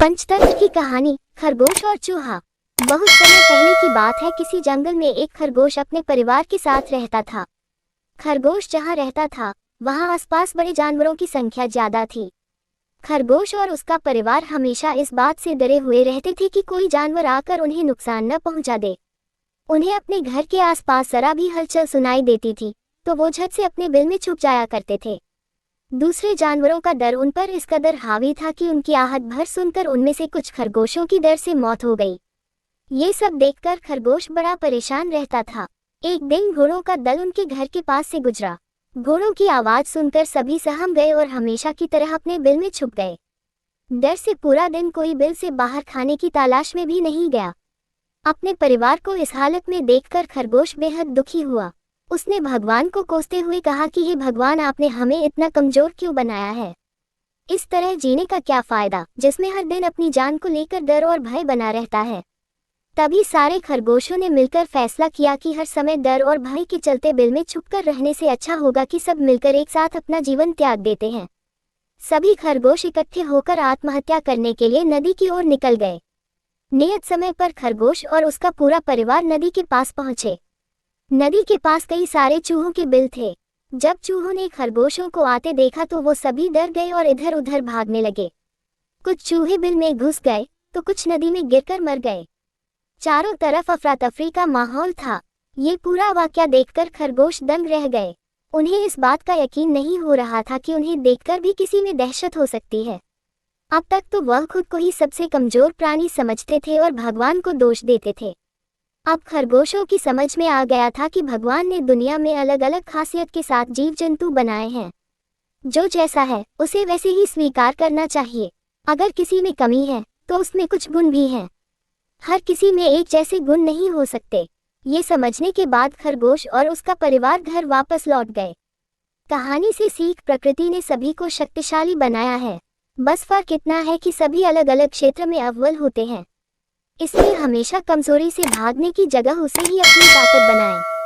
पंचतंत्र की कहानी खरगोश और चूहा। बहुत समय पहले की बात है। किसी जंगल में एक खरगोश अपने परिवार के साथ रहता था। खरगोश जहाँ रहता था वहाँ आसपास बड़े जानवरों की संख्या ज्यादा थी। खरगोश और उसका परिवार हमेशा इस बात से डरे हुए रहते थे कि कोई जानवर आकर उन्हें नुकसान न पहुंचा दे। उन्हें अपने घर के आसपास जरा भी हलचल सुनाई देती थी तो वो झट से अपने बिल में छुप जाया करते थे। दूसरे जानवरों का डर उन पर इस कदर हावी था कि उनकी आहट भर सुनकर उनमें से कुछ खरगोशों की डर से मौत हो गई। ये सब देखकर खरगोश बड़ा परेशान रहता था। एक दिन घोड़ों का दल उनके घर के पास से गुजरा। घोड़ों की आवाज सुनकर सभी सहम गए और हमेशा की तरह अपने बिल में छुप गए। डर से पूरा दिन कोई बिल से बाहर खाने की तलाश में भी नहीं गया। अपने परिवार को इस हालत में देखकर खरगोश बेहद दुखी हुआ। उसने भगवान को कोसते हुए कहा कि हे भगवान, आपने हमें इतना कमजोर क्यों बनाया है? इस तरह जीने का क्या फायदा जिसमें हर दिन अपनी जान को लेकर डर और भय बना रहता है। तभी सारे खरगोशों ने मिलकर फैसला किया कि हर समय डर और भय के चलते बिल में छुपकर रहने से अच्छा होगा कि सब मिलकर एक साथ अपना जीवन त्याग देते हैं। सभी खरगोश इकट्ठे होकर आत्महत्या करने के लिए नदी की ओर निकल गए। नियत समय पर खरगोश और उसका पूरा परिवार नदी के पास पहुंचे। नदी के पास कई सारे चूहों के बिल थे। जब चूहों ने खरगोशों को आते देखा तो वो सभी डर गए और इधर उधर भागने लगे। कुछ चूहे बिल में घुस गए तो कुछ नदी में गिरकर मर गए। चारों तरफ अफरा तफरी का माहौल था। ये पूरा वाकया देखकर खरगोश दंग रह गए। उन्हें इस बात का यकीन नहीं हो रहा था कि उन्हें देखकर भी किसी में दहशत हो सकती है। अब तक तो वह खुद को ही सबसे कमजोर प्राणी समझते थे और भगवान को दोष देते थे। अब खरगोशों की समझ में आ गया था कि भगवान ने दुनिया में अलग अलग खासियत के साथ जीव जंतु बनाए हैं। जो जैसा है उसे वैसे ही स्वीकार करना चाहिए। अगर किसी में कमी है तो उसमें कुछ गुण भी हैं। हर किसी में एक जैसे गुण नहीं हो सकते। ये समझने के बाद खरगोश और उसका परिवार घर वापस लौट गए। कहानी से सीख, प्रकृति ने सभी को शक्तिशाली बनाया है। बस फर्क इतना है कि सभी अलग अलग क्षेत्र में अव्वल होते हैं। इसलिए हमेशा कमजोरी से भागने की जगह उसे ही अपनी ताकत बनाएं।